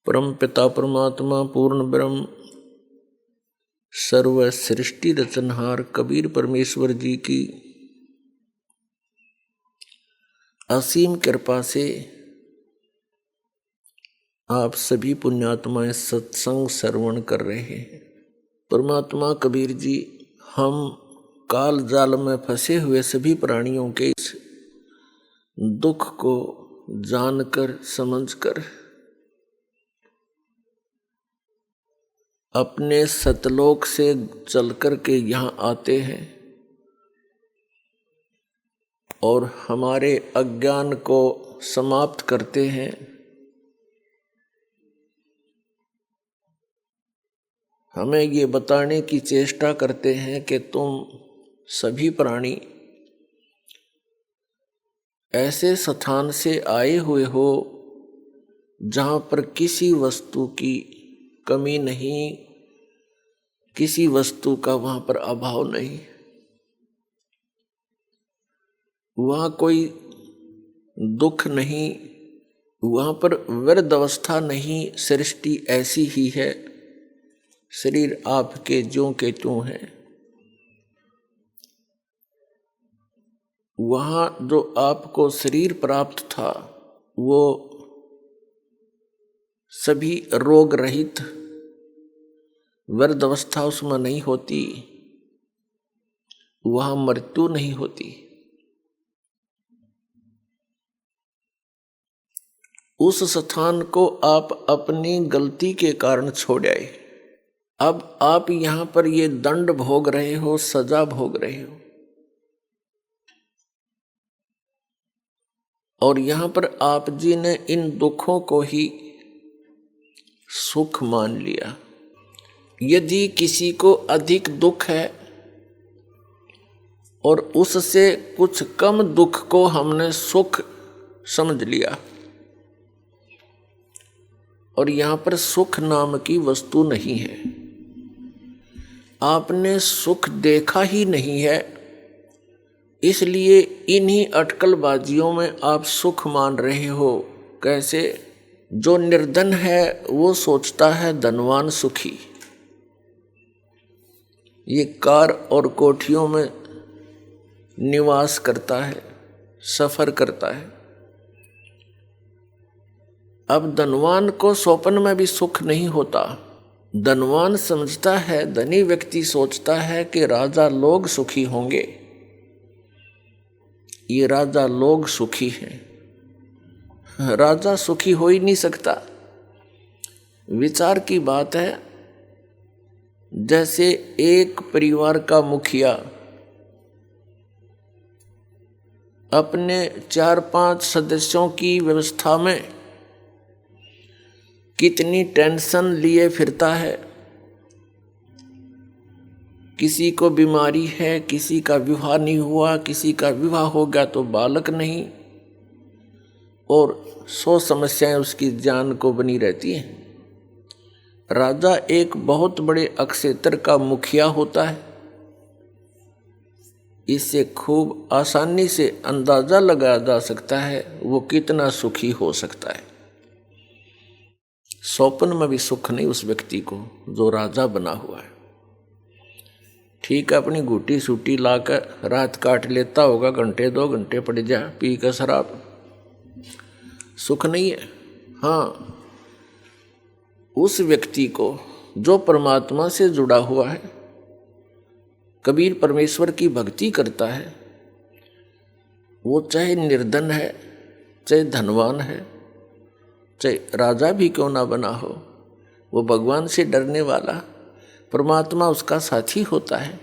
परम पिता परमात्मा पूर्ण ब्रह्म सर्व सृष्टि रचनहार कबीर परमेश्वर जी की असीम कृपा से आप सभी पुण्यात्माएं सत्संग श्रवण कर रहे हैं। परमात्मा कबीर जी हम काल जाल में फंसे हुए सभी प्राणियों के इस दुख को जानकर समझकर अपने सतलोक से चल कर के यहाँ आते हैं और हमारे अज्ञान को समाप्त करते हैं। हमें ये बताने की चेष्टा करते हैं कि तुम सभी प्राणी ऐसे स्थान से आए हुए हो जहाँ पर किसी वस्तु की कमी नहीं, किसी वस्तु का वहाँ पर अभाव नहीं, वहाँ कोई दुख नहीं, वहाँ पर व्यर्थ अवस्था नहीं। सृष्टि ऐसी ही है, शरीर आपके ज्यों के त्यों हैं। वहाँ जो आपको शरीर प्राप्त था वो सभी रोग रहित, व्यर्थ अवस्था उसमें नहीं होती, वहाँ मृत्यु नहीं होती। उस स्थान को आप अपनी गलती के कारण छोड़ आए। अब आप यहाँ पर ये दंड भोग रहे हो, सजा भोग रहे हो, और यहाँ पर आप जी ने इन दुखों को ही सुख मान लिया। यदि किसी को अधिक दुख है और उससे कुछ कम दुख को हमने सुख समझ लिया, और यहाँ पर सुख नाम की वस्तु नहीं है, आपने सुख देखा ही नहीं है, इसलिए इन्हीं अटकलबाजियों में आप सुख मान रहे हो। कैसे? जो निर्धन है वो सोचता है धनवान सुखी, ये कार और कोठियों में निवास करता है, सफर करता है। अब धनवान को स्वप्न में भी सुख नहीं होता। धनवान समझता है, धनी व्यक्ति सोचता है कि राजा लोग सुखी होंगे, ये राजा लोग सुखी हैं। राजा सुखी हो ही नहीं सकता। विचार की बात है, जैसे एक परिवार का मुखिया अपने 4-5 सदस्यों की व्यवस्था में कितनी टेंशन लिए फिरता है। किसी को बीमारी है, किसी का विवाह नहीं हुआ, किसी का विवाह हो गया तो बालक नहीं, और 100 समस्याएं उसकी जान को बनी रहती हैं। राजा एक बहुत बड़े अक्षेत्र का मुखिया होता है। इससे खूब आसानी से अंदाजा लगाया जा सकता है वो कितना सुखी हो सकता है। स्वप्न में भी सुख नहीं उस व्यक्ति को जो राजा बना हुआ है। ठीक है, अपनी घूटी सूटी लाकर रात काट लेता होगा, घंटे 2 घंटे पड़ जा पी कर शराब, सुख नहीं है। हाँ, उस व्यक्ति को जो परमात्मा से जुड़ा हुआ है, कबीर परमेश्वर की भक्ति करता है, वो चाहे निर्धन है, चाहे धनवान है, चाहे राजा भी क्यों ना बना हो, वो भगवान से डरने वाला, परमात्मा उसका साथी होता है।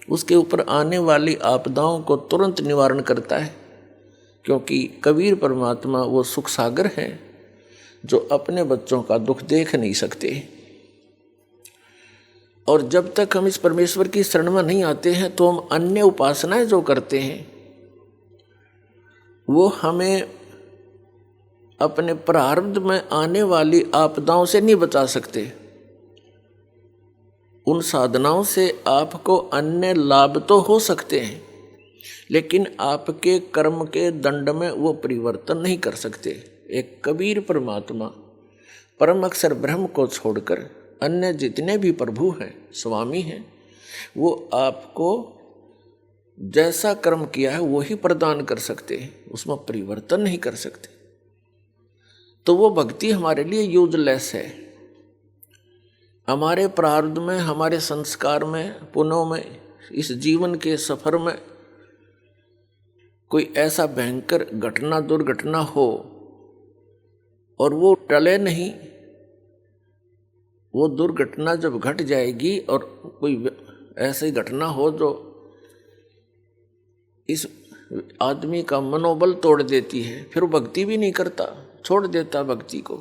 उसके ऊपर आने वाली आपदाओं को तुरंत निवारण करता है, क्योंकि कबीर परमात्मा वो सुख सागर है जो अपने बच्चों का दुख देख नहीं सकते। और जब तक हम इस परमेश्वर की शरण में नहीं आते हैं तो हम अन्य उपासनाएं जो करते हैं वो हमें अपने प्रारब्ध में आने वाली आपदाओं से नहीं बचा सकते। उन साधनाओं से आपको अन्य लाभ तो हो सकते हैं, लेकिन आपके कर्म के दंड में वो परिवर्तन नहीं कर सकते। एक कबीर परमात्मा परम अक्षर ब्रह्म को छोड़कर अन्य जितने भी प्रभु हैं, स्वामी हैं, वो आपको जैसा कर्म किया है वो ही प्रदान कर सकते हैं, उसमें परिवर्तन नहीं कर सकते। तो वो भक्ति हमारे लिए यूजलेस है। हमारे प्रारब्ध में, हमारे संस्कार में, पुण्यों में, इस जीवन के सफर में कोई ऐसा भयंकर घटना, दुर्घटना हो और वो टले नहीं, वो दुर्घटना जब घट जाएगी और कोई ऐसी घटना हो जो इस आदमी का मनोबल तोड़ देती है, फिर वो भक्ति भी नहीं करता, छोड़ देता भक्ति को।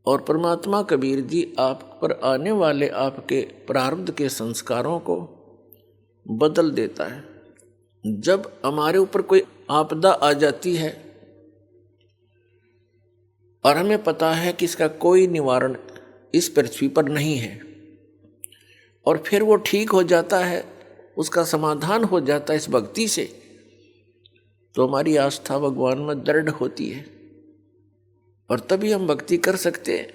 और परमात्मा कबीर जी आप पर आने वाले आपके प्रारब्ध के संस्कारों को बदल देता है। जब हमारे ऊपर कोई आपदा आ जाती है और हमें पता है कि इसका कोई निवारण इस पृथ्वी पर नहीं है, और फिर वो ठीक हो जाता है, उसका समाधान हो जाता है इस भक्ति से, तो हमारी आस्था भगवान में दृढ़ होती है और तभी हम भक्ति कर सकते हैं।